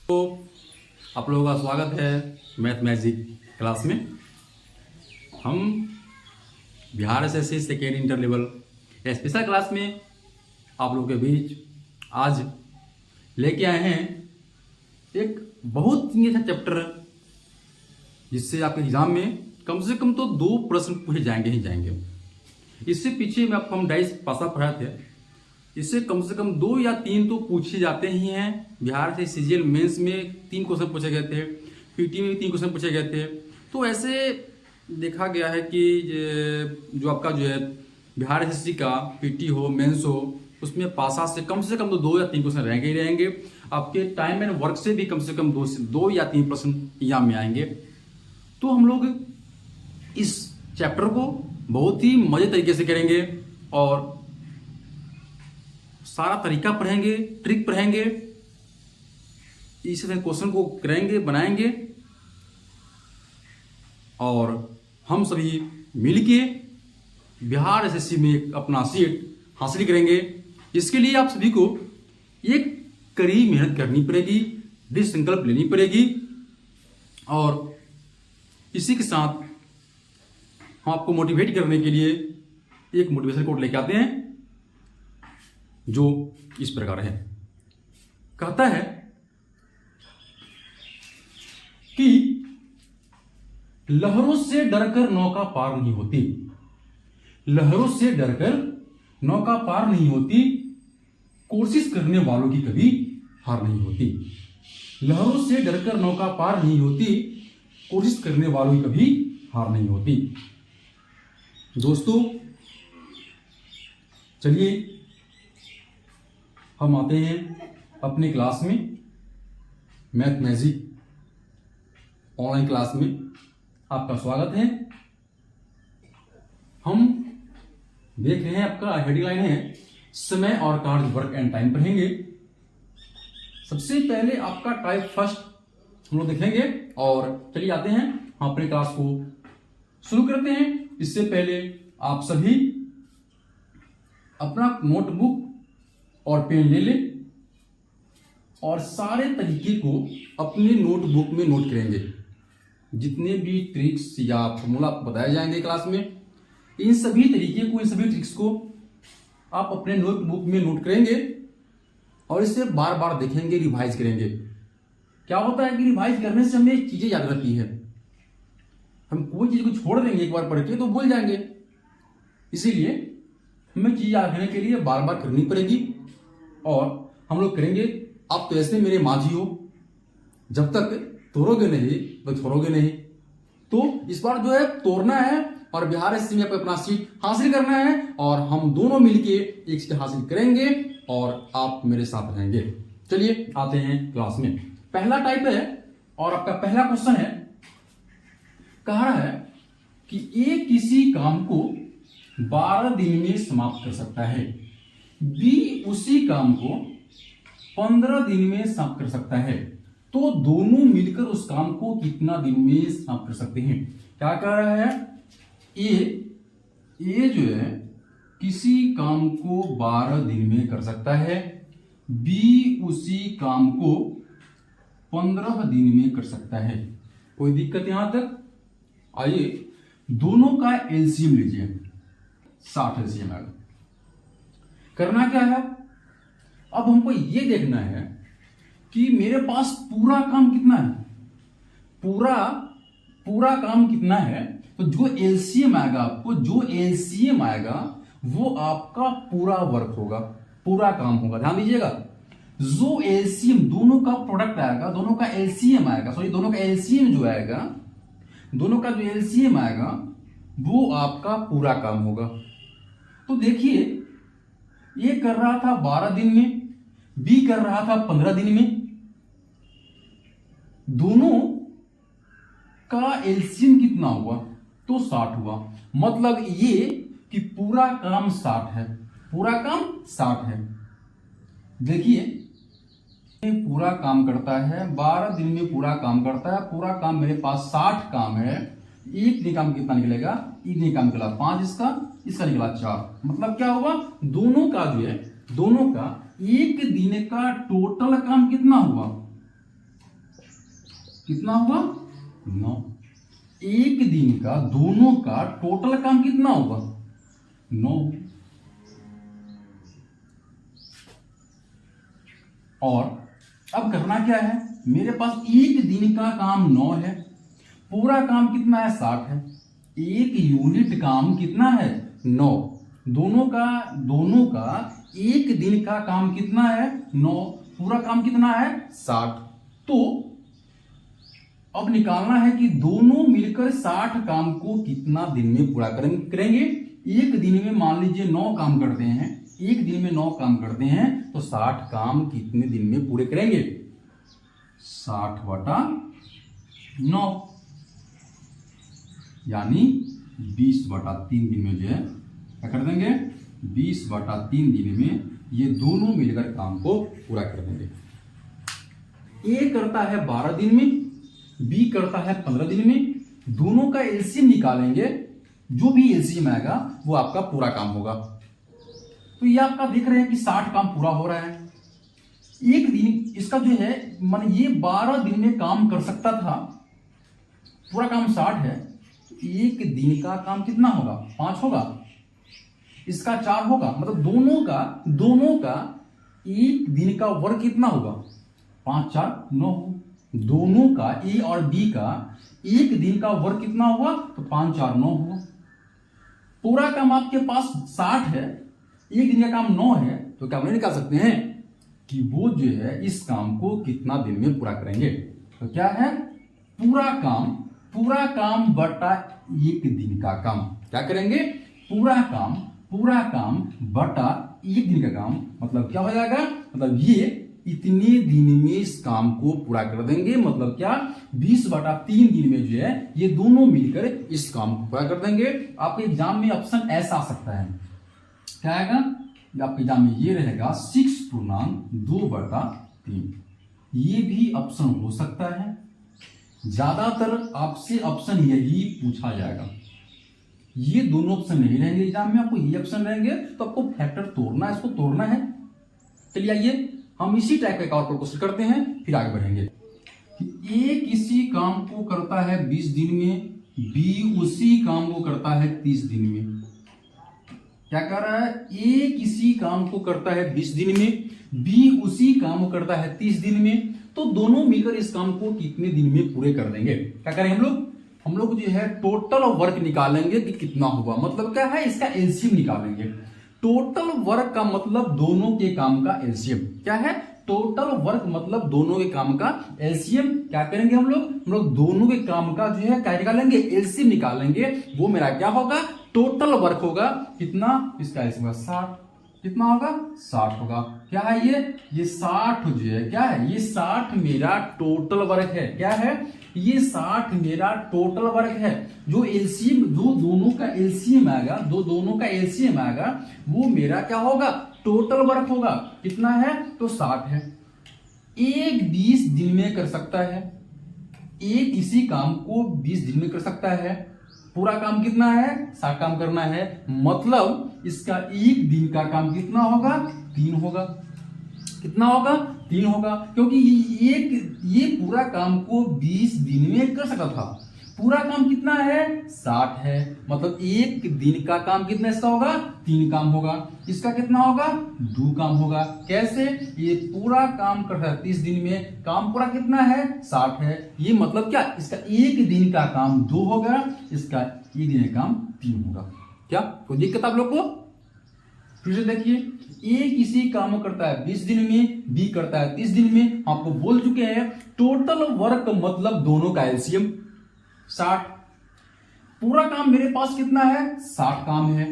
तो आप लोगों का स्वागत है मैथ मैजिक क्लास में। हम Bihar SSC second inter level special class में आप लोगों के बीच आज लेके आए हैं एक बहुत ही अच्छा चैप्टर, जिससे आपके एग्जाम में कम से कम तो 2 प्रश्न पूछे जाएंगे ही जाएंगे। इससे पीछे में आपको हम डाइस पासा पढ़ाए थे, इससे कम से कम 2 या 3 तो पूछे जाते ही हैं। बिहार से सीजीएल मेंस में 3 क्वेश्चन पूछे गए थे, पीटी में भी 3 क्वेश्चन पूछे गए थे। तो ऐसे देखा गया है कि जो आपका जो है बिहार एसएससी का पीटी हो मेंस हो, उसमें पासा से कम तो 2 या 3 क्वेश्चन रहेंगे ही रहेंगे। आपके टाइम एंड वर्क से भी कम से कम 2 या 3 प्रश्न एग्जाम में आएंगे। तो हम लोग इस चैप्टर को बहुत ही मजे तरीके से करेंगे और सारा तरीका पढ़ेंगे, ट्रिक पढ़ेंगे, इस क्वेश्चन को करेंगे, बनाएंगे और हम सभी मिलके बिहार एसएससी में अपना सीट हासिल करेंगे। इसके लिए आप सभी को एक कड़ी मेहनत करनी पड़ेगी, दृढ़ संकल्प लेनी पड़ेगी। और इसी के साथ हम आपको मोटिवेट करने के लिए एक मोटिवेशन कोट लेके आते हैं, जो इस प्रकार है। कहता है कि लहरों से डरकर नौका पार नहीं होती, लहरों से डरकर नौका पार नहीं होती, कोशिश करने वालों की कभी हार नहीं होती। लहरों से डरकर नौका पार नहीं होती, कोशिश करने वालों की कभी हार नहीं होती। दोस्तों चलिए हम आते हैं अपनी क्लास में, मैथ मैजिक ऑनलाइन क्लास में आपका स्वागत है। हम देख रहे हैं आपका हेडलाइन है समय और कार्य, वर्क एंड टाइम पढ़ेंगे। सबसे पहले आपका टाइप फर्स्ट हम लोग देखेंगे और चलिए आते हैं हम अपनी क्लास को शुरू करते हैं। इससे पहले आप सभी अपना नोटबुक और पेन ले लें और सारे तरीके को अपने नोटबुक में नोट करेंगे। जितने भी ट्रिक्स या फॉर्मूला बताए जाएंगे क्लास में, इन सभी तरीके को, इन सभी ट्रिक्स को आप अपने नोटबुक में नोट करेंगे और इसे बार बार देखेंगे, रिवाइज करेंगे। क्या होता है कि रिवाइज करने से हमें चीजें याद रहती है। हम कोई चीज को छोड़ देंगे एक बार पढ़ के तो भूल जाएंगे, इसीलिए हमें चीज याद रखने के लिए बार बार करनी पड़ेगी। और हम लोग करेंगे। आप तो ऐसे मेरे माझी हो, जब तक तोड़ोगे नहीं तो छोड़ोगे नहीं। तो इस बार जो है तोड़ना है और बिहार एसएससी में अपना सीट हासिल करना है और हम दोनों मिलके एक सीट हासिल करेंगे और आप मेरे साथ रहेंगे। चलिए आते हैं क्लास में। पहला टाइप है और आपका पहला क्वेश्चन है, कह रहा है कि ए किसी काम को 12 दिन में समाप्त कर सकता है, बी उसी काम को 15 दिन में समाप्त कर सकता है, तो दोनों मिलकर उस काम को कितना दिन में समाप्त कर सकते हैं। क्या कह रहा है, ए जो है किसी काम को 12 दिन में कर सकता है, बी उसी काम को 15 दिन में कर सकता है। कोई दिक्कत यहां तक? आइए दोनों का एलसीएम लीजिए, 60 एलसीएम आएगा। करना क्या है, अब हमको ये देखना है कि मेरे पास पूरा काम कितना है, पूरा काम कितना है। तो जो एलसीएम आएगा, आपको जो एलसीएम आएगा वो आपका पूरा वर्क होगा, पूरा काम होगा। ध्यान दीजिएगा, जो एलसीएम दोनों का प्रोडक्ट आएगा, दोनों का एलसीएम आएगा, सॉरी दोनों का एलसीएम जो आएगा, दोनों का जो एलसीएम आएगा वो आपका पूरा काम होगा। तो देखिए, ये कर रहा था 12 दिन में, बी कर रहा था 15 दिन में। दोनों का एलसीएम कितना हुआ, तो 60 हुआ। मतलब ये कि पूरा काम 60 है, पूरा काम 60 है। देखिए पूरा काम करता है 12 दिन में, पूरा काम करता है। पूरा काम मेरे पास 60 काम है। एक दिन काम कितना निकलेगा, एक दिन काम निकला 5, इसका निकला 4। मतलब क्या होगा, दोनों का जो है, दोनों का एक दिन का टोटल काम कितना हुआ, कितना हुआ 9। एक दिन का दोनों का टोटल काम कितना होगा 9। और अब करना क्या है, मेरे पास एक दिन का काम 9 है, पूरा काम कितना है 60 है, एक यूनिट काम कितना है 9, दोनों का एक दिन का काम कितना है 9, पूरा काम कितना है 60। तो अब निकालना है कि दोनों मिलकर 60 काम को कितना दिन में पूरा करेंगे। एक दिन में मान लीजिए 9 काम करते हैं, एक दिन में 9 काम करते हैं तो 60 काम कितने दिन में पूरे करेंगे 60/9 यानी 20/3 दिन में जो है क्या कर देंगे 20/3 दिन में ये दोनों मिलकर काम को पूरा कर देंगे। ए करता है 12 दिन में, बी करता है 15 दिन में, दोनों का एलसीएम निकालेंगे, जो भी एलसीएम आएगा वो आपका पूरा काम होगा। तो ये आपका देख रहे हैं कि 60 काम पूरा हो रहा है। एक दिन इसका जो है मान ये 12 दिन में काम कर सकता था, पूरा काम 60 है, एक दिन का काम कितना होगा 5 होगा, इसका 4 होगा, मतलब दोनों का एक दिन का वर्क कितना होगा 5 4 9 हो। दोनों का ए और बी का एक दिन का वर्क कितना हुआ तो 5 4 9 हुआ। पूरा काम आपके पास 60 है, एक दिन का काम 9 है, तो क्या हम निकाल सकते हैं कि वो जो है इस काम को कितना दिन में पूरा करेंगे। तो क्या है पूरा काम बटा एक दिन का काम, क्या करेंगे पूरा काम बटा एक दिन का काम, मतलब क्या हो जाएगा, मतलब ये इतने दिन में इस काम को पूरा कर देंगे, मतलब क्या 20/3 दिन में जो है ये दोनों मिलकर इस काम को पूरा कर देंगे। आपके एग्जाम में ऑप्शन ऐसा आ सकता है, क्या आएगा आपके एग्जाम में ये रहेगा 6/2/3, ये भी ऑप्शन हो सकता है। ज्यादातर आपसे ऑप्शन यही पूछा जाएगा, ये दोनों ऑप्शन नहीं रहेंगे एग्जाम में, आपको ये ऑप्शन रहेंगे, तो आपको फैक्टर तोड़ना है, इसको तोड़ना है। चलिए आइए हम इसी टाइप का एक और क्वेश्चन करते हैं, फिर आगे बढ़ेंगे। ए किसी काम को करता है 20 दिन में, बी उसी काम को करता है 30 दिन में। क्या कर रहा है, ए किसी काम को करता है 20 दिन में, बी उसी काम को करता है 30 दिन में, तो दोनों मिलकर इस काम को कितने दिन में पूरे कर देंगे। क्या करें हम लोग जो है टोटल वर्क निकालेंगे कि कितना हुआ, मतलब क्या है इसका एलसीएम निकालेंगे। टोटल वर्क का मतलब दोनों के काम का एलसीएम, क्या है टोटल वर्क मतलब दोनों के काम का एलसीएम। क्या करेंगे हम लोग दोनों के काम का जो है क्या निकालेंगे एलसीएम निकालेंगे, वो मेरा क्या होगा टोटल वर्क होगा कितना, इसका एलसीएम होगा 60, कितना होगा 60 होगा। क्या है ये 60 जो है क्या है, ये 60 मेरा टोटल वर्क है, क्या है ये 60 मेरा टोटल वर्क है। जो एलसीएम जो दोनों का एलसीएम आएगा वो मेरा क्या होगा टोटल वर्क होगा, कितना है तो 60 है। एक 20 दिन में कर सकता है, एक इसी काम को 20 दिन में कर सकता है, पूरा काम कितना है 60 काम करना है, मतलब इसका एक दिन का काम कितना होगा 3 होगा, कितना होगा 3 होगा, क्योंकि ये पूरा काम को 20 दिन में कर सकता था। पूरा काम कितना है 60 है, मतलब एक दिन का काम कितना इसका होगा 3 काम होगा, इसका कितना होगा 2 काम होगा। कैसे, ये पूरा काम कर रहा है 30 दिन में, काम पूरा कितना है 60 है, ये मतलब क्या इसका एक दिन का काम 2 होगा, इसका एक दिन का काम 3 होगा। क्या कोई दिक्कत आप लोग को, फिर से देखिए ए किसी काम को करता है 20 दिन में, बी करता है 30 दिन में। आपको बोल चुके हैं टोटल वर्क मतलब दोनों का एलसीएम 60, पूरा काम मेरे पास कितना है 60 काम है।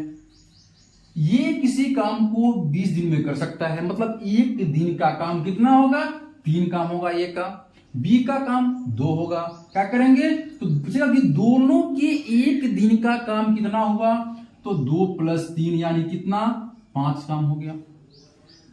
ये किसी काम को 20 दिन में कर सकता है, मतलब एक दिन का काम कितना होगा 3 काम होगा, ए का, बी का काम 2 होगा। क्या करेंगे तो पूछेगा कि दोनों के एक दिन का काम कितना हुआ, तो 2 + 3 यानी कितना 5 काम हो गया।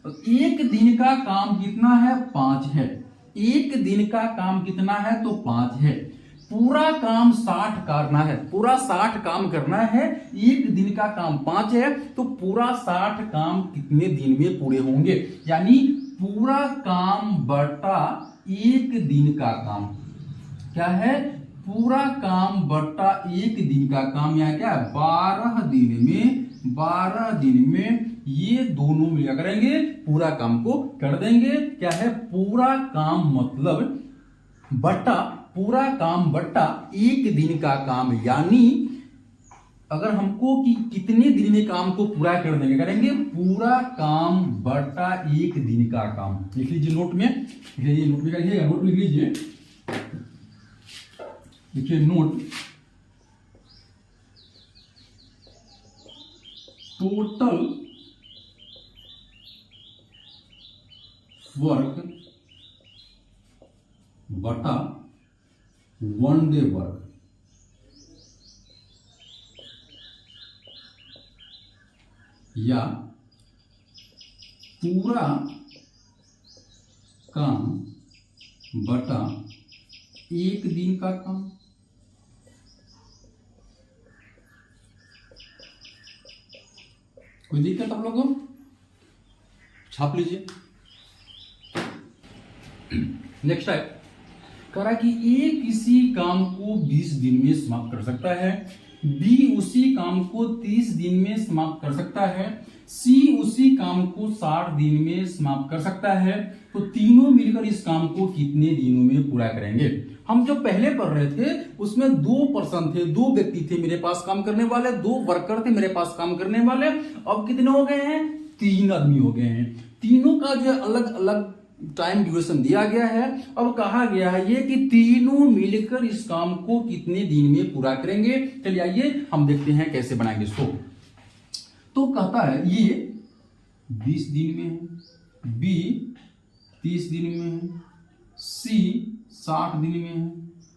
तो एक दिन का काम कितना है 5 है, एक दिन का काम कितना है तो 5 है। पूरा काम 60 करना है, पूरा 60 काम करना है, एक दिन का काम 5 है, तो पूरा 60 काम कितने दिन में पूरे होंगे, यानी पूरा काम बटा एक दिन का काम। क्या है, पूरा काम बट्टा एक दिन का काम, यहाँ क्या है 12 दिन में ये दोनों मिला करेंगे, पूरा काम को कर देंगे। क्या है, पूरा काम मतलब बट्टा, पूरा काम बट्टा एक दिन का काम, यानी अगर हमको कि कितने दिन में काम को पूरा कर देंगे, करेंगे पूरा काम बट्टा एक दिन का काम। लिख लीजिए नोट में, लिख लीजिए नोट में, लिखिएगा नोट लिख लीजिए, देखिए नोट, टोटल वर्क बटा 1 डे वर्क, या पूरा काम बटा एक दिन का काम। कोई दिक्कत आप लोगों को? छाप लीजिए। नेक्स्ट है, करा कि ए किसी काम को 20 दिन में समाप्त कर सकता है, बी उसी काम को 30 दिन में समाप्त कर सकता है, सी उसी काम को 60 दिन में समाप्त कर सकता है, तो तीनों मिलकर इस काम को कितने दिनों में पूरा करेंगे। हम जो पहले पढ़ रहे थे उसमें 2 पर्सन थे, 2 व्यक्ति थे मेरे पास काम करने वाले, 2 वर्कर थे मेरे पास काम करने वाले। अब कितने हो गए हैं, 3 आदमी हो गए हैं। तीनों का जो अलग अलग टाइम ड्यूरेशन दिया गया है। अब कहा गया है ये कि तीनों मिलकर इस काम को कितने दिन में पूरा करेंगे। चलिए आइए हम देखते हैं कैसे बनाएंगे इसको। तो कहता है ये 20 दिन में है, बी 30 दिन में है, सी 60 दिन में है।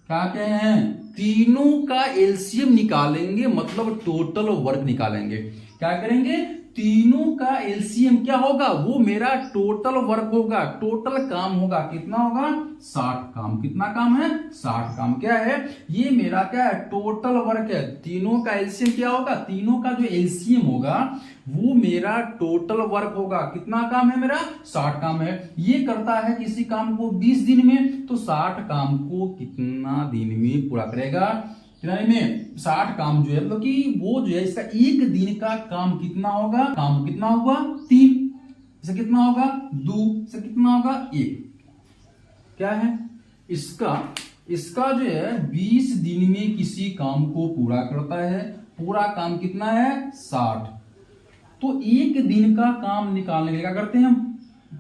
क्या कहे हैं, तीनों का एलसीएम निकालेंगे, मतलब टोटल वर्क निकालेंगे। क्या करेंगे, तीनों का एलसीएम क्या होगा, वो मेरा टोटल वर्क होगा, टोटल काम होगा। कितना होगा, 60 काम। कितना काम है, 60 काम। क्या है, ये मेरा क्या है, टोटल वर्क है। तीनों का एलसीएम क्या होगा, तीनों का जो एलसीएम होगा वो मेरा टोटल वर्क होगा। कितना काम है मेरा, 60 काम है। ये करता है किसी काम को 20 दिन में, तो 60 काम को कितना दिन में पूरा करेगा, कितना में 60 काम जो है, मतलब कि वो जो है इसका एक दिन का काम कितना होगा, काम कितना होगा 3, इसका कितना होगा 2, इसका कितना होगा 1। क्या है इसका जो है 20 दिन में किसी काम को पूरा करता है, पूरा काम कितना है 60। तो एक दिन का काम निकालने के लिए क्या करते हैं हम,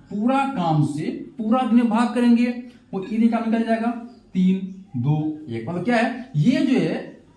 पूरा काम से पूरा दिन भाग करेंगे, वो एक दिन का निकल जाएगा 3, 2, 1। मतलब क्या है, ये जो है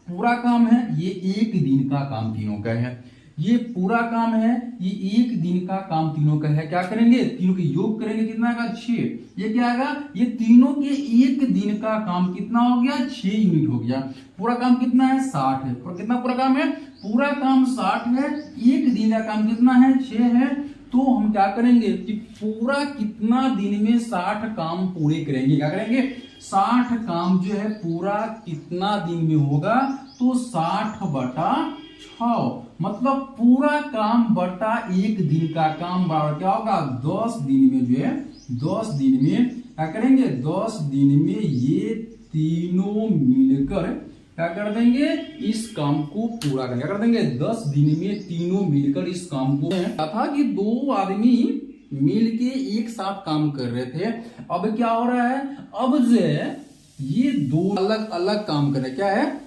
पूरा काम है, ये एक दिन का काम तीनों का है। ये पूरा काम है, ये एक दिन का काम तीनों का है। क्या करेंगे, तीनों के योग करेंगे, कितना आएगा 6। ये क्या आएगा, ये तीनों के एक दिन का काम कितना हो गया, 6 यूनिट हो गया। पूरा काम कितना है 60 है। और कितना पूरा काम है, पूरा काम 60 है, एक दिन का काम कितना है 6 है। तो हम क्या करेंगे कि पूरा कितना दिन में 60 काम पूरे करेंगे। क्या करेंगे, 60 काम जो है पूरा कितना दिन में होगा, तो 60 बटा 6, मतलब पूरा काम बटा एक दिन का काम बराबर क्या होगा 10 दिन में जो है, 10 दिन में क्या करेंगे, 10 दिन में ये तीनों मिलकर क्या कर देंगे, इस काम को पूरा करेंगे। क्या कर देंगे, 10 दिन में तीनों मिलकर इस काम को। था कि 2 आदमी मिलके एक साथ काम कर रहे थे। अब क्या हो रहा है, अब जो है ये 2 अलग अलग काम कर रहे हैं। क्या है,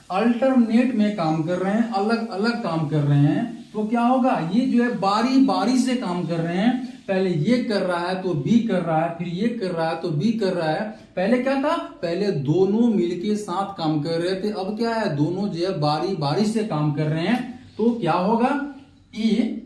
अल्टरनेट में काम कर रहे हैं, अलग अलग काम कर रहे हैं। तो क्या होगा, ये जो है बारी बारी से काम कर रहे हैं। पहले ये कर रहा है तो बी कर रहा है, फिर ये कर रहा है तो बी कर रहा है। पहले क्या था, पहले दोनों मिलके साथ काम कर रहे थे। अब क्या है, दोनों जो है बारी बारी से काम कर रहे हैं। तो क्या होगा, ए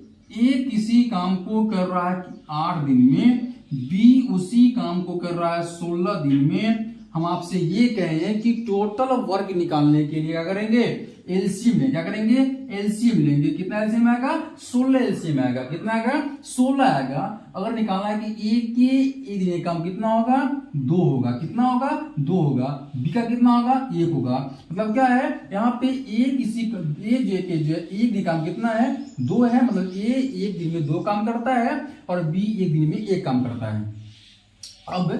किसी काम को कर रहा है 8 दिन में, बी उसी काम को कर रहा है 16 दिन में। हम आपसे ये कहें कि टोटल वर्क निकालने के लिए क्या करेंगे, एलसीएम लेंगे। क्या करेंगे, एलसीएम लेंगे। कितना एलसीएम आएगा, 16 एलसीएम आएगा। कितना आएगा, 16 आएगा। अगर निकालना है कि ए के एक दिन काम कितना होगा, 2 होगा। कितना होगा, 2 होगा। बी का कितना होगा, 1 होगा। मतलब क्या है, यहाँ पे ए जो है एक दिन काम कितना है, 2 है। मतलब ए एक दिन में 2 काम करता है और बी एक दिन में 1 काम करता है। अब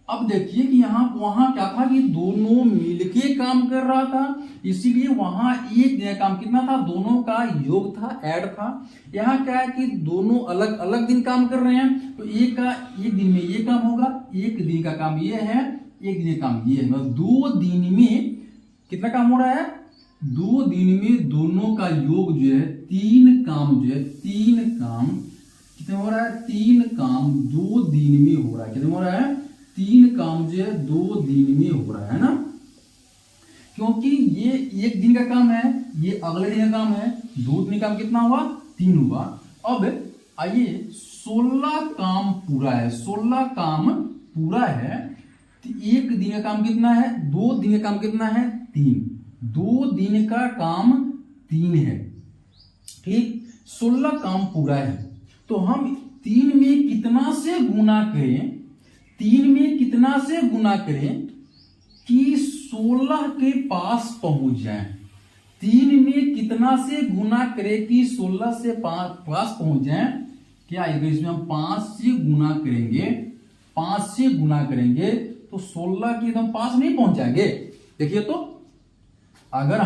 अब देखिए कि यहाँ वहां क्या था कि दोनों मिलके काम कर रहा था, इसीलिए वहां एक दिन का काम कितना था, दोनों का योग था, ऐड था। यहाँ क्या है कि दोनों अलग अलग दिन काम कर रहे हैं, तो एक दिन में ये काम होगा, एक दिन का काम ये है, एक दिन का काम ये है, मतलब 2 दिन में कितना काम हो रहा है, 2 दिन में दोनों का योग जो है 3 काम, जो है 3 काम कितने हो रहा है, 3 काम 2 दिन में हो रहा है। कितने हो रहा है, 3 काम जो है 2 दिन में हो रहा है ना, क्योंकि ये एक दिन का काम है, ये अगले दिन का काम है, 2 दिन का काम कितना हुआ, 3 हुआ। अब आइए 16 काम पूरा है, 16 काम पूरा है, एक दिन का काम कितना है, 2 दिन का काम कितना है, 3, 2 दिन का काम 3 है, ठीक। 16 काम पूरा है, तो हम 3 में कितना से गुना करें, 3 में कितना से गुना करें कि 16 के पास पहुंच जाए, 3 में कितना से गुना करें कि 16 से पास पहुंच जाए, क्या आएगा इसमें, हम 5 से गुना करेंगे, 5 से गुना करेंगे तो 16 के एकदम पास नहीं पहुंच जाएंगे। देखिए तो अगर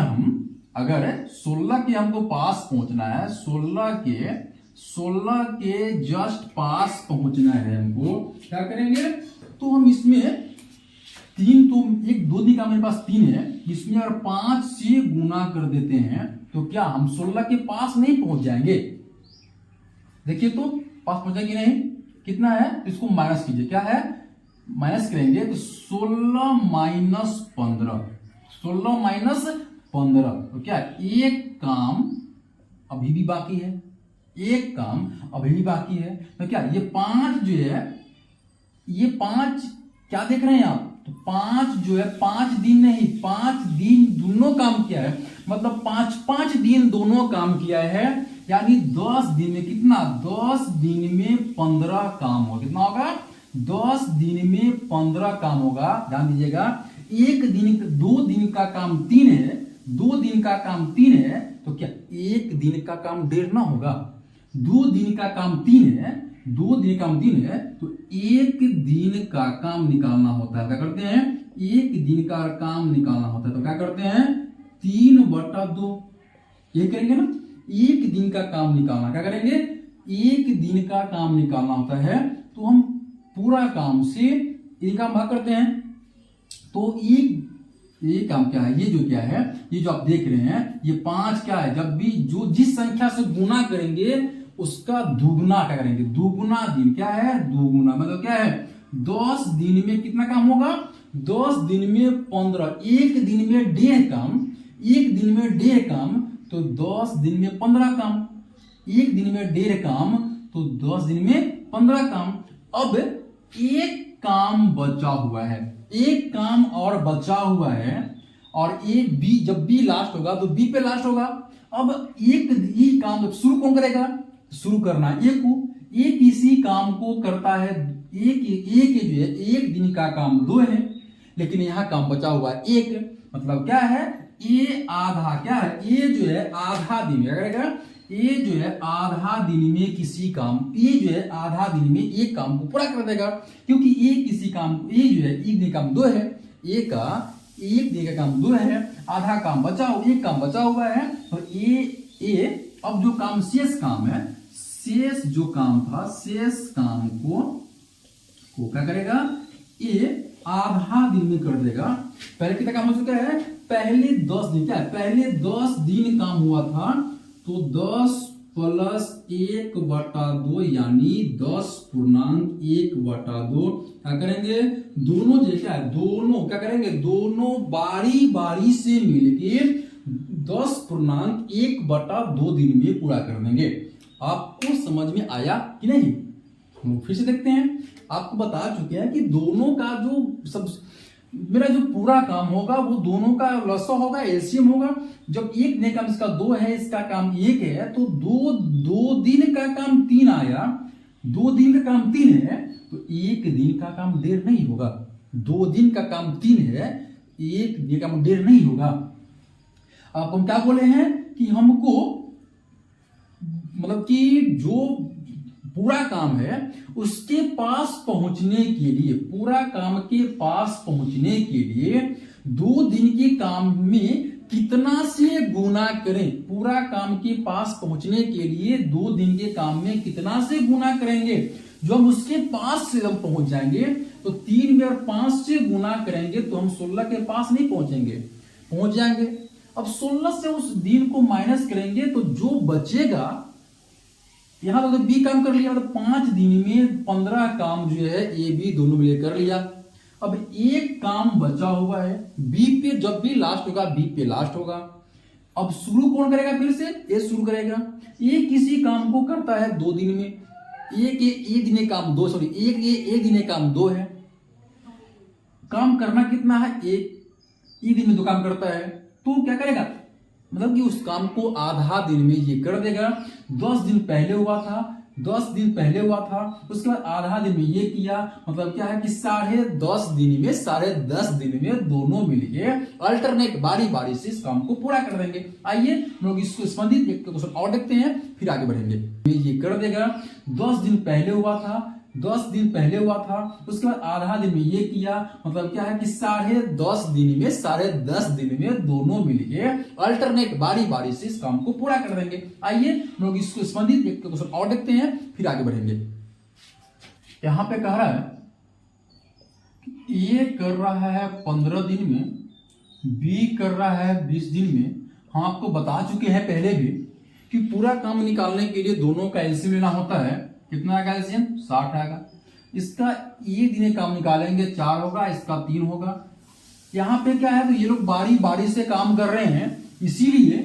16 के हमको पास पहुंचना है, 16 के जस्ट पास पहुंचना है हमको, क्या करेंगे, तो हम इसमें 3, तो 1 2 दिन का मेरे पास 3 है, इसमें अगर 5 से गुना कर देते हैं तो क्या हम 16 के पास नहीं पहुंच जाएंगे। देखिए तो पास पहुंचेंगे नहीं, कितना है, तो इसको माइनस कीजिए, क्या है, माइनस करेंगे तो 16 माइनस 15, 16 माइनस 15, तो क्या एक काम अभी भी बाकी है, एक काम अभी भी बाकी है, तो क्या ये 5 जो है, ये 5 क्या देख रहे हैं आप, तो 5 जो है 5 दिन नहीं, 5 दिन दोनों काम किया है, मतलब 5 दिन दोनों काम किया है, यानी 10 दिन में कितना, 10 दिन में 15 काम होगा, कितना होगा, 10 दिन में 15 काम होगा। ध्यान दीजिएगा, 2 दिन का काम 3 है, 2 दिन का काम 3 है, तो क्या 1 दिन का काम 1.5 ना होगा, 2 दिन का काम 3 है, 2 दिन का काम 3 है, तो 1 दिन का काम निकालना होता है, क्या करते हैं, 1 दिन का काम निकालना होता है, तो क्या करते हैं, 3/2 ये करेंगे ना, 1 दिन का काम निकालना, क्या करेंगे, 1 दिन का काम निकालना होता है, तो हम पूरा काम से इनका भाग करते हैं, तो ये काम क्या है, ये जो क्या है, ये जो आप देख रहे हैं, ये 5 क्या है, जब भी जो जिस संख्या से गुना करेंगे उसका दुगुना क्या करेंगे, दुगुना दिन, क्या है, दुगुना, मतलब क्या है, 10 दिन में कितना काम होगा, 10 दिन में 15, 1 दिन में 1.5 काम, 1 दिन में 1.5 काम, तो 10 दिन में 15 काम, 1 दिन में 1.5 काम, तो 10 दिन में 15 काम। अब एक काम बचा हुआ है, एक काम और बचा हुआ है, और एक बी, जब बी लास्ट होगा तो बी पे लास्ट होगा। अब एक ही काम शुरू कौन करेगा, शुरू करना एक को, एक इसी काम को करता है, एक जो है 1 दिन का काम 2 है, लेकिन यहाँ काम बचा हुआ है 1, मतलब क्या है, ये आधा, क्या है, ये जो है आधा दिन क्या करेगा, ये जो है आधा दिन में किसी काम, ये जो है आधा दिन में एक काम को पूरा कर देगा, क्योंकि ये किसी काम, ये जो है 1 दिन का काम 2 है, एक दिन का काम 2 है, आधा काम बचा, एक काम बचा हुआ है, तो ये अब जो काम शेष काम है, शेष जो काम था, शेष काम को क्या करेगा, ये आधा दिन में कर देगा। पहले कितना काम हो चुका है, पहले 10 दिन, क्या है, पहले 10 दिन काम हुआ था, तो 10 + 1/2 यानी 10.1/2 क्या करेंगे, दोनों जो क्या है, दोनों क्या करेंगे, दोनों बारी बारी से मिलके 10.1/2 दिन में पूरा कर देंगे। आपको समझ में आया कि नहीं, फिर से देखते हैं। आपको बता चुके हैं कि दोनों का जो मेरा जो पूरा काम होगा वो दोनों का लसा होगा, एलसीएम होगा। जब एक दिन काम इसका 2 है, इसका काम 1 है, तो 2 दिन का काम 3 आया, 2 दिन का काम 3 है, तो 1 दिन का काम 1.5 नहीं होगा। 2 दिन का काम 3 है, 1 दिन का काम 1.5 नहीं होगा। अब हम क्या बोले हैं कि हमको मतलब कि जो पूरा काम है उसके पास पहुंचने के लिए, पूरा काम के पास पहुंचने के लिए 2 दिन के काम में कितना से गुना करें। पूरा काम के पास पहुंचने के लिए 2 दिन के काम में कितना से गुना करेंगे। जो हम उसके पास से हम पहुंच जाएंगे तो 3 में और 5 से गुना करेंगे तो हम 16 के पास नहीं पहुंचेंगे, पहुंच जाएंगे। अब 16 से उस दिन को माइनस करेंगे तो जो बचेगा, यहां तो बी काम कर लिया, मतलब 5 दिन में 15 काम जो है ए बी दोनों मिले कर लिया। अब एक काम बचा हुआ है बी पे, जब भी लास्ट होगा बी पे लास्ट होगा। अब शुरू कौन करेगा, फिर से ए शुरू करेगा। ए किसी काम को करता है 2 दिन में, एक दिन काम 2, सॉरी एक दिन काम 2 है। काम करना कितना है, एक दिन में 2 काम करता है, तो क्या करेगा, मतलब कि उस काम को आधा दिन में ये कर देगा। 10 दिन पहले हुआ था, 10 दिन पहले हुआ था, उसके बाद आधा दिन में ये किया, मतलब क्या है कि 10.5 दिन में, 10.5 दिन में दोनों मिलके अल्टरनेट बारी बारी से इस काम को पूरा कर देंगे। आइए हम लोग इसको संबंधित एक क्वेश्चन और देखते हैं, फिर आगे बढ़ेंगे। ये कर देगा, 10 दिन पहले हुआ था, 10 दिन पहले हुआ था, उसके बाद आधा दिन में ये किया, मतलब क्या है कि 10.5 दिन में, 10.5 दिन में दोनों मिलके अल्टरनेट बारी बारी से इस काम को पूरा कर देंगे। आइए हम लोग इसको संबंधित एक क्वेश्चन और देखते हैं, फिर आगे बढ़ेंगे। यहां पे कह रहा है ए कर रहा है 15 दिन में, बी कर रहा है 20 दिन में। हम आपको बता चुके हैं पहले भी कि पूरा काम निकालने के लिए दोनों का एलसीएम लेना होता है। कितना आएगा एलसीएम, 60 आएगा। इसका एक दिन काम निकालेंगे 4 होगा, इसका 3 होगा। यहां पे क्या है, तो ये लोग बारी बारी से काम कर रहे हैं, इसीलिए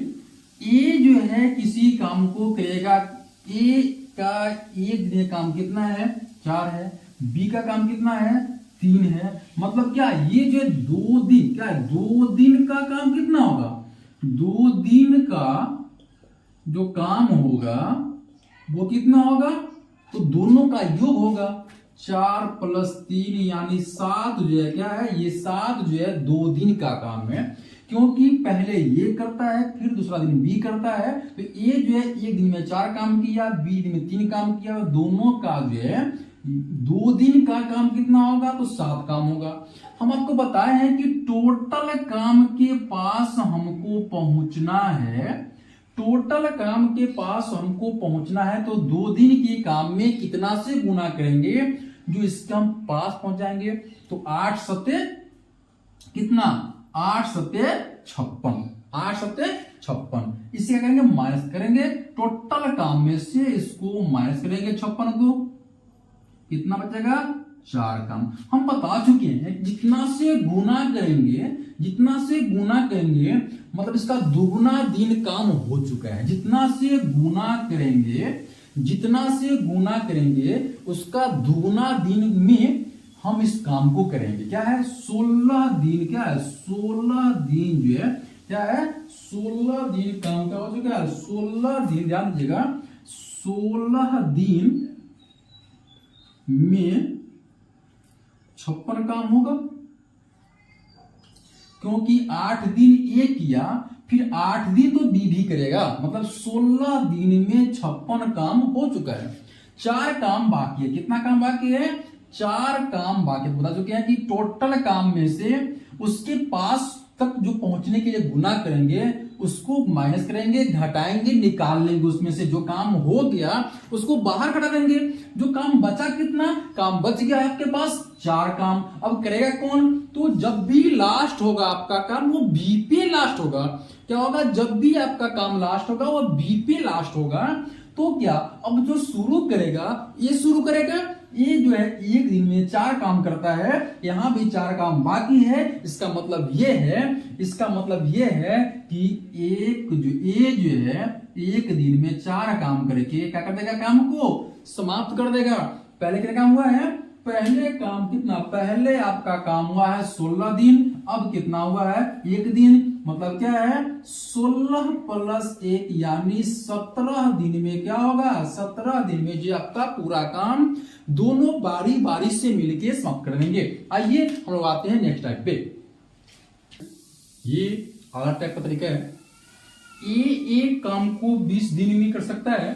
ए जो है किसी काम को करेगा। ए का एक दिन काम कितना है, 4 है। बी का काम कितना है, 3 है। मतलब क्या, ये जो 2 दिन, क्या है 2 दिन का काम कितना होगा, 2 दिन का जो काम होगा वो कितना होगा, तो दोनों का योग होगा। 4 + 3 यानी 7 जो है, क्या है ये 7 जो है 2 दिन का काम है, क्योंकि पहले ये करता है फिर दूसरा दिन बी करता है। तो ए जो है एक दिन में 4 काम किया, बी दिन में 3 काम किया, दोनों का जो है 2 दिन का काम कितना होगा, तो 7 काम होगा। हम आपको बताए हैं कि टोटल काम के पास हमको पहुंचना है, टोटल काम के पास हमको पहुंचना है, तो 2 दिन के काम में कितना से गुना करेंगे, जो इसके हम पास पहुंच जाएंगे। तो 8 सत्ते कितना, 8 सत्ते 56, 8 सत्ते 56। इसे क्या करेंगे, माइनस करेंगे। टोटल काम में से इसको माइनस करेंगे 56 को, कितना बचेगा, 4 काम। हम बता चुके हैं जितना से गुना करेंगे, जितना से गुना करेंगे मतलब इसका दुगुना दिन काम हो चुका है। जितना से गुना करेंगे, जितना से गुना करेंगे उसका दुगुना दिन में हम इस काम को करेंगे। क्या है, 16 दिन, क्या है 16 दिन जो है, क्या है 16 दिन काम का हो चुका है। 16 दिन, ध्यान दीजिएगा, 16 दिन में 56 काम होगा, क्योंकि 8 दिन ए किया, फिर 8 दिन तो बी भी करेगा, मतलब 16 दिन में 56 काम हो चुका है। 4 काम बाकी है। कितना काम बाकी है, 4 काम बाकी। बता चुके हैं कि टोटल काम में से उसके पास तक जो पहुंचने के लिए गुना करेंगे उसको माइनस करेंगे, घटाएंगे, निकाल लेंगे। उसमें से जो काम हो गया उसको बाहर हटा देंगे। जो काम बचा, कितना काम बच गया है आपके पास, 4 काम। अब करेगा कौन, तो जब भी लास्ट होगा आपका काम वो बी पे लास्ट होगा। क्या होगा, जब भी आपका काम लास्ट होगा वो बी पे लास्ट होगा। तो क्या, अब जो शुरू करेगा ये शुरू करेगा, ये जो है एक दिन में 4 काम करता है, यहां भी 4 काम बाकी है। इसका मतलब ये है, इसका मतलब ये है कि एक जो है एक दिन में 4 काम करके क्या कर देगा, काम को समाप्त कर देगा। पहले कितना काम हुआ है, पहले काम कितना, पहले आपका काम हुआ है 16 दिन, अब कितना हुआ है, 1 दिन। मतलब क्या है, 16 + 1 यानी 17 दिन में क्या होगा, 17 दिन में जो आपका पूरा काम दोनों बारी बारी से मिलके समाप्त कर देंगे। आइए हम लोग आते हैं नेक्स्ट टाइप पे। ये अगला टाइप का तरीका है, ए एक काम को 20 दिन में कर सकता है,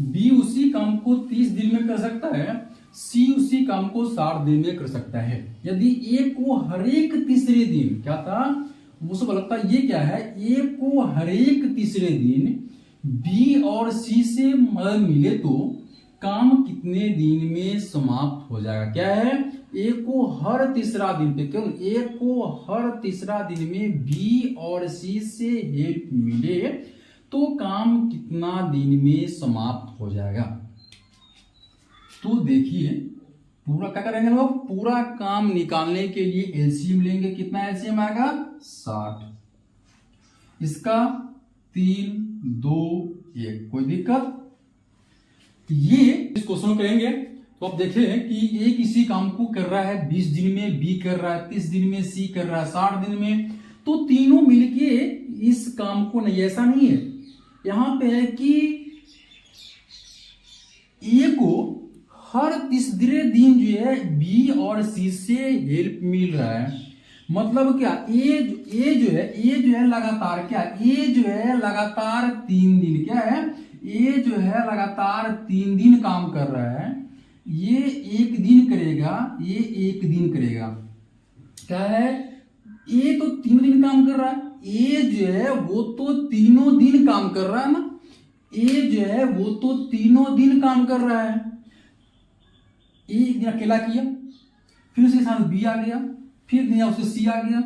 बी उसी काम को 30 दिन में कर सकता है, सी उसी काम को 60 दिन में कर सकता है। यदि ए को हर एक तीसरे दिन, क्या था वो सब लगता है, ये क्या है, ए को हर एक तीसरे दिन बी और सी से मदद मिले तो काम कितने दिन में समाप्त हो जाएगा। क्या है, ए को हर तीसरा दिन पे, केवल ए को हर तीसरा दिन में बी और सी से हेल्प मिले तो काम कितना दिन में समाप्त हो जाएगा। तो देखिए पूरा क्या करेंगे लोग, पूरा काम निकालने के लिए एलसीएम लेंगे। कितना एलसीएम आएगा, 60। इसका 3, 2, 1, कोई दिक्कत। ये इस क्वेश्चन करेंगे तो आप देखें कि ए किसी काम को कर रहा है 20 दिन में, बी कर रहा है 30 दिन में, सी कर रहा है 60 दिन में, तो तीनों मिलके इस काम को, नहीं ऐसा नहीं है, यहां पे है कि ए को हर तीसरे दिन जो है बी और सी से हेल्प मिल रहा है। मतलब क्या, ए जो है लगातार, क्या ए जो है लगातार 3 दिन, क्या है, ए जो है लगातार 3 दिन काम कर रहा है। ये 1 दिन करेगा, ये 1 दिन करेगा। क्या है, ए तो 3 दिन काम कर रहा है, ए जो है वो तो तीनों दिन काम कर रहा है ना, ए जो है वो तो तीनों दिन काम कर रहा है। ए एक दिन अकेला किया, फिर उसके साथ बी आ गया, फिर नया उसके सी आ गया।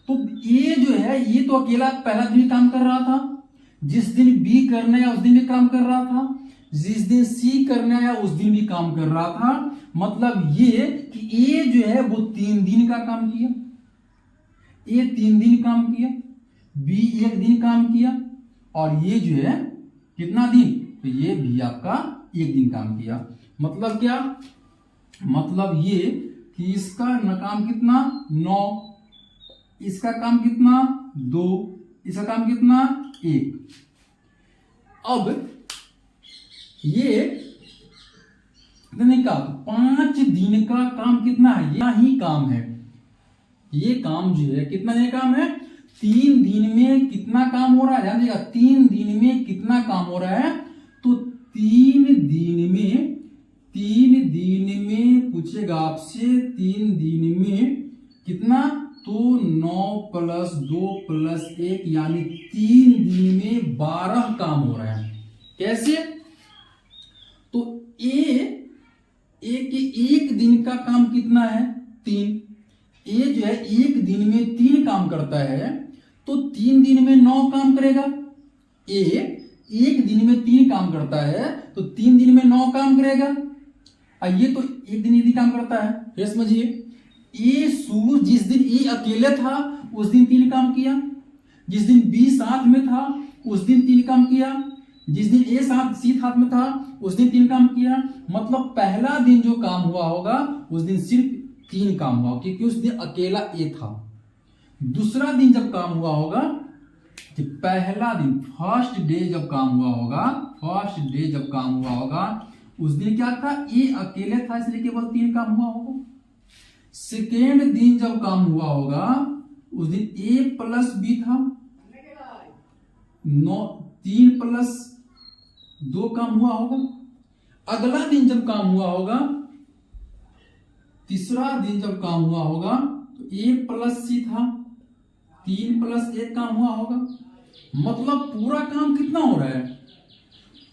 तो ए जो है ये तो अकेला पहला दिन काम कर रहा था, जिस दिन बी करने आया उस दिन भी काम कर रहा था, जिस दिन सी करने आया उस दिन भी काम कर रहा था। मतलब ये कि ए जो है वो 3 दिन का काम किया, ए 3 दिन काम किया, बी 1 दिन काम किया, और ये जो है कितना दिन, तो ये भी आपका 1 दिन काम किया। मतलब क्या, मतलब ये कि इसका काम कितना 9, इसका काम कितना 2, इसका काम कितना 1। अब ये का 5 दिन का काम कितना है, यह ही काम है, ये काम जो है कितना दिन काम है, 3 दिन में कितना काम हो रहा है, ध्यान देगा, 3 दिन में कितना काम हो रहा है, तो 3 दिन में पूछेगा आपसे, 3 दिन में कितना, तो 9 + 2 + 1 यानी 3 दिन में 12 काम हो रहा है। कैसे, तो ए के 1 दिन का काम कितना है 3, ए जो है 1 दिन में 3 काम करता है, तो 3 दिन में 9 काम करेगा। ए 1 दिन में 3 काम करता है तो 3 दिन में 9 काम करेगा। ये तो 1 दिन यदि काम करता है, ये समझिए, जिस दिन ए अकेले था उस दिन 3 काम किया, जिस दिन बी साथ में था उस दिन 3 काम किया, जिस दिन ए सी साथ में था उस दिन 3 काम किया। मतलब पहला दिन जो काम हुआ होगा उस दिन सिर्फ 3 काम हुआ, क्योंकि उस दिन अकेला ए था। दूसरा दिन जब काम हुआ होगा, कि पहला दिन फर्स्ट डे जब काम हुआ होगा, उस दिन क्या था, ए अकेले था इसलिए केवल 3 काम हुआ होगा। सेकेंड दिन जब काम हुआ होगा उस दिन ए प्लस बी था, 3 + 2 काम हुआ होगा। अगला दिन जब काम हुआ होगा, तीसरा दिन जब काम हुआ होगा, तो ए प्लस सी था, 3 + 1 काम हुआ होगा। मतलब पूरा काम कितना हो रहा है,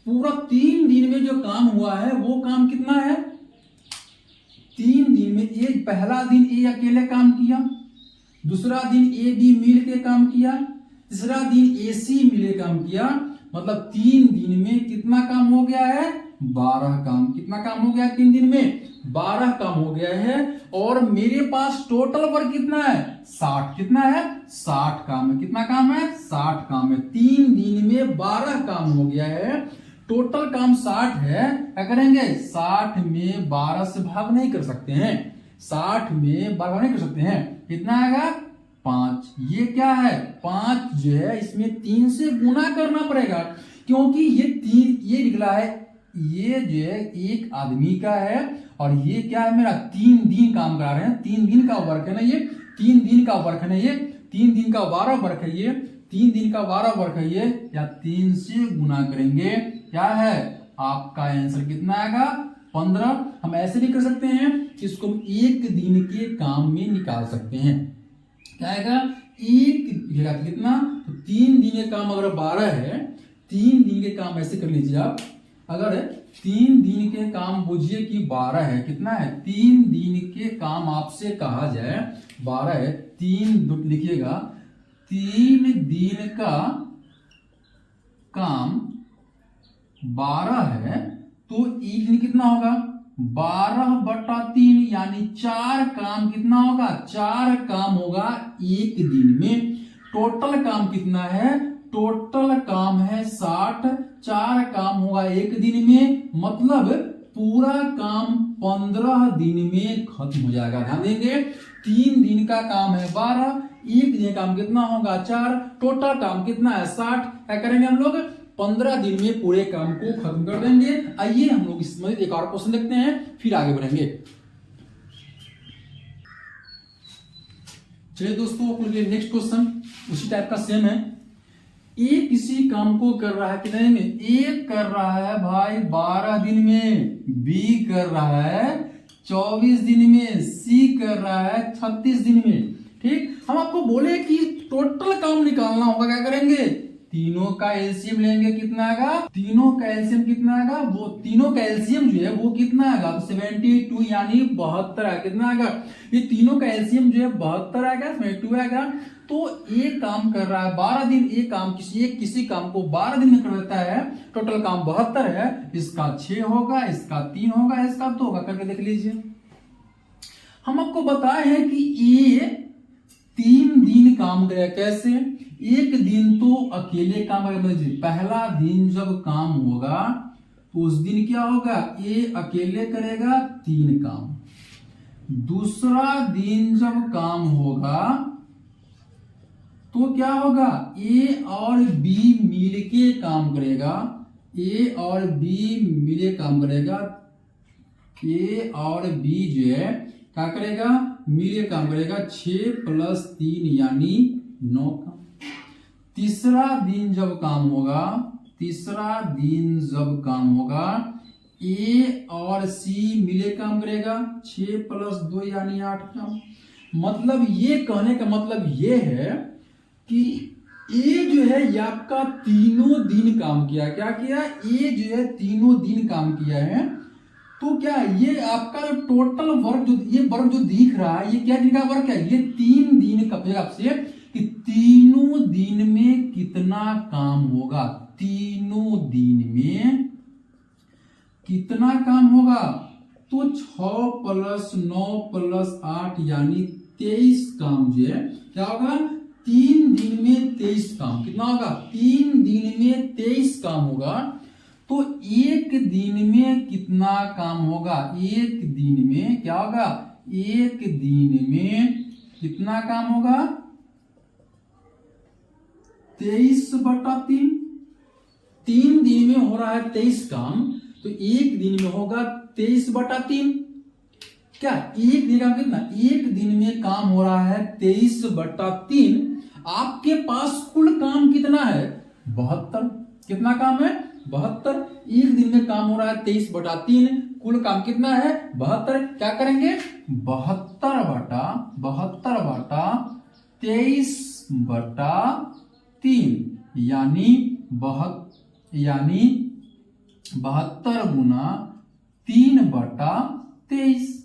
पूरा 3 दिन में जो काम हुआ है वो काम कितना है, 3 दिन में पहला दिन ए अकेले काम किया, दूसरा दिन ए बी मिल के काम किया, तीसरा दिन ए सी मिले काम किया। मतलब 3 दिन में कितना काम हो गया है, 12 काम। कितना काम हो गया 3 दिन में, 12 काम हो गया है। और मेरे पास टोटल वर्क कितना है, 60। कितना है, 60 काम है। कितना काम है, 60 काम है। 3 दिन में 12 काम हो गया है, टोटल काम 60 है। क्या करेंगे, 60 में 12 से भाग नहीं कर सकते हैं, 60 में भाग नहीं कर सकते हैं। कितना आएगा, 5। ये क्या है, 5 जो है इसमें 3 से गुना करना पड़ेगा, क्योंकि ये निकला है, ये जो है एक आदमी का है, और ये क्या है मेरा 3 दिन काम करा रहे हैं। 3 दिन का वर्क है ना ये, 3 दिन का वर्क है ना ये, 3 दिन का 12 वर्क है ये, 3 दिन का 12 वर्क है ये, या 3 से गुना करेंगे, क्या है आपका आंसर कितना आएगा 15। हम ऐसे भी कर सकते हैं कि इसको हम एक दिन के काम में निकाल सकते हैं। क्या आएगा एक कितना, तो 3 दिन के काम अगर 12 है, 3 दिन के काम ऐसे कर लीजिए आप, अगर 3 दिन के काम बुझिए कि 12 है, कितना है 3 दिन के काम आपसे कहा जाए 12 है, 3 लिखिएगा, 3 दिन का काम 12 है तो एक दिन कितना होगा 12/3 यानी 4 काम कितना होगा, 4 काम होगा एक दिन में। टोटल काम कितना है, टोटल काम है 60, 4 काम होगा एक दिन में, मतलब पूरा काम 15 दिन में खत्म हो जाएगा। ध्यान देंगे 3 दिन का काम है 12, एक दिन का काम कितना होगा 4, टोटल काम कितना है 60। क्या करेंगे हम लोग 15 दिन में पूरे काम को खत्म कर देंगे। आइए हम लोग इसमें एक और क्वेश्चन देखते हैं, फिर आगे बढ़ेंगे। चलिए दोस्तों अपने नेक्स्ट क्वेश्चन उसी टाइप का सेम है। ए किसी काम को कर रहा है कितने में, ए कर रहा है भाई 12 दिन में, बी कर रहा है 24 दिन में, सी कर रहा है 36 दिन में। ठीक, हम आपको बोले कि टोटल काम निकालना होगा, क्या करेंगे तीनों का एलसीएम लेंगे, कितना आएगा, तीनों का एलसीएम कितना आएगा, वो तीनों का एलसीएम जो है वो कितना आएगा, तो 72 यानी 72 है, कितना आएगा, ये तीनों का एलसीएम जो है 72 आएगा, 72 आएगा। तो ये काम कर रहा है 12 दिन, ये काम किसी काम को 12 दिन में कर देता है, टोटल काम 72 है, इसका 6 होगा, इसका 3 होगा, इसका 2 होगा, करके देख लीजिए। हम आपको बताए हैं कि ये 3 दिन काम करेगा, कैसे, एक दिन तो अकेले काम करेगा, पहला दिन जब काम होगा तो उस दिन क्या होगा, ये अकेले करेगा 3 काम, दूसरा दिन जब काम होगा तो क्या होगा, ए और बी मिलके काम करेगा, ए और बी मिले काम करेगा, ए और बी जो है क्या करेगा, मिले काम करेगा, 6 + 3 यानी 9 काम। तीसरा दिन जब काम होगा, तीसरा दिन जब काम होगा, ए और सी मिले काम करेगा, 6 + 2 यानी 8 काम। मतलब ये कहने का मतलब ये है कि ए जो है ये आपका तीनों दिन काम किया, क्या किया, ए जो है तीनों दिन काम किया है। तो क्या ये आपका टोटल वर्क जो ये वर्क जो दिख रहा है, ये क्या दिन का वर्क है, ये 3 दिन का आपसे कि तीनों दिन में कितना काम होगा, तीनों दिन में कितना काम होगा, तो 6 + 9 + 8 यानी 23 काम जो है क्या होगा, 3 दिन में 23 काम, कितना होगा 3 दिन में 23 काम होगा। तो एक दिन में कितना काम होगा, एक दिन में क्या होगा, एक दिन में कितना काम होगा 23/3, 3 दिन में हो रहा है 23 काम, तो एक दिन में होगा 23/3। क्या एक दिन का कितना, एक दिन में काम हो रहा है 23/3। आपके पास कुल काम कितना है 72, कितना काम है 72, एक दिन में काम हो रहा है 23/3, कुल काम कितना है 72। क्या करेंगे 72/23/3 यानी 72 गुना 3/23।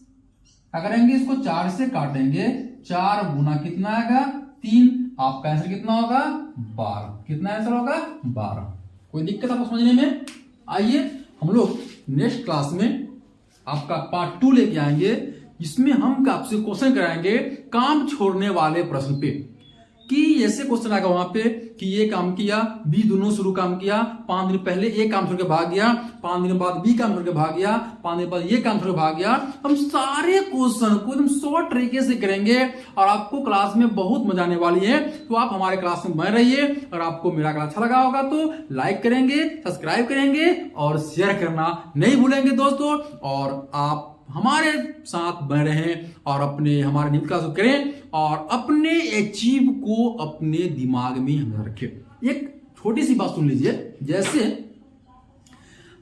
क्या करेंगे इसको 4 से काटेंगे, 4 गुना कितना आएगा 3, आपका आंसर कितना होगा 12, कितना आंसर होगा 12। कोई दिक्कत आपको समझने में। आइए हम लोग नेक्स्ट क्लास में आपका पार्ट 2 लेके आएंगे, जिसमें हम आपसे क्वेश्चन कराएंगे काम छोड़ने वाले प्रश्न पे, कि ऐसे क्वेश्चन आएगा वहां पे कि ये काम किया, बी दोनों शुरू काम किया, 5 दिन पहले ए काम छोड़ के भाग गया, 5 दिन बाद बी काम छोड़ के भाग गया, 5 दिन बाद ये काम छोड़ के भाग गया। हम सारे क्वेश्चन को एकदम शॉर्ट तरीके से करेंगे और आपको क्लास में बहुत मजा आने वाली है। तो आप हमारे क्लास में बने रहिए, और आपको मेरा क्लास अच्छा लगा होगा तो लाइक करेंगे, सब्सक्राइब करेंगे और शेयर करना नहीं भूलेंगे दोस्तों। और आप हमारे साथ बने रहें और अपने हमारे न्यू क्लास को करें और अपने अचीव को अपने दिमाग में हमें रखें। एक छोटी सी बात सुन लीजिए, जैसे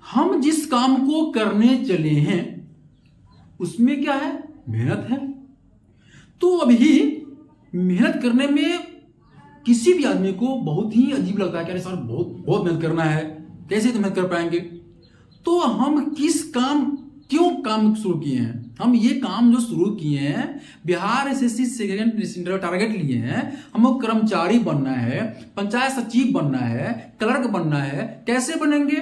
हम जिस काम को करने चले हैं उसमें क्या है, मेहनत है। तो अभी मेहनत करने में किसी भी आदमी को बहुत ही अजीब लगता है कि अरे सर बहुत बहुत मेहनत करना है, कैसे तो मेहनत कर पाएंगे। तो हम क्यों काम शुरू किए हैं? हम ये काम जो शुरू किए हैं, बिहार एसएससी सेकेंड टारगेट लिए हैं, हमको कर्मचारी बनना है, पंचायत सचिव बनना है, क्लर्क बनना है। कैसे बनेंगे?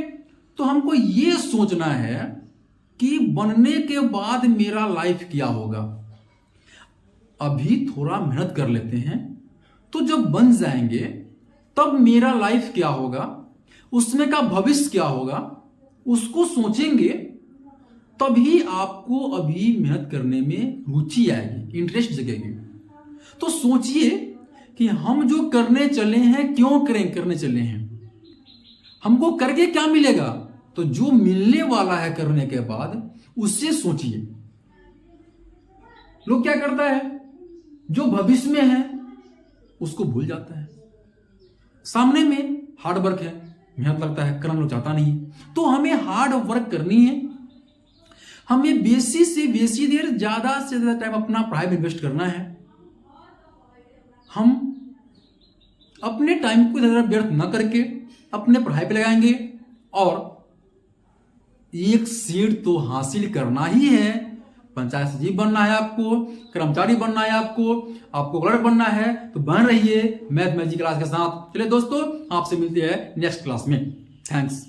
तो हमको ये सोचना है कि बनने के बाद मेरा लाइफ क्या होगा। अभी थोड़ा मेहनत कर लेते हैं, तो जब बन जाएंगे तब मेरा लाइफ क्या होगा, उसमें का भविष्य क्या होगा, उसको सोचेंगे। तभी आपको अभी मेहनत करने में रुचि आएगी, इंटरेस्ट जगेगी। तो सोचिए कि हम जो करने चले हैं क्यों करने चले हैं, हमको करके क्या मिलेगा। तो जो मिलने वाला है करने के बाद उससे सोचिए। लोग क्या करता है, जो भविष्य में है उसको भूल जाता है। सामने में हार्ड वर्क है, मेहनत लगता है, करना लोग चाहता नहीं। तो हमें हार्ड वर्क करनी है, हमें बेसी से बेसी देर, ज्यादा से ज्यादा टाइम अपना पढ़ाई में इन्वेस्ट करना है। हम अपने टाइम को ज्यादा व्यर्थ न करके अपने पढ़ाई पे लगाएंगे और एक सीट तो हासिल करना ही है। पंचायत सचिव बनना है आपको, कर्मचारी बनना है आपको क्लर्क बनना है, तो बन रहिए मैथमेटिक्स क्लास के साथ। चलिए दोस्तों, आपसे मिलते हैं नेक्स्ट क्लास में। थैंक्स।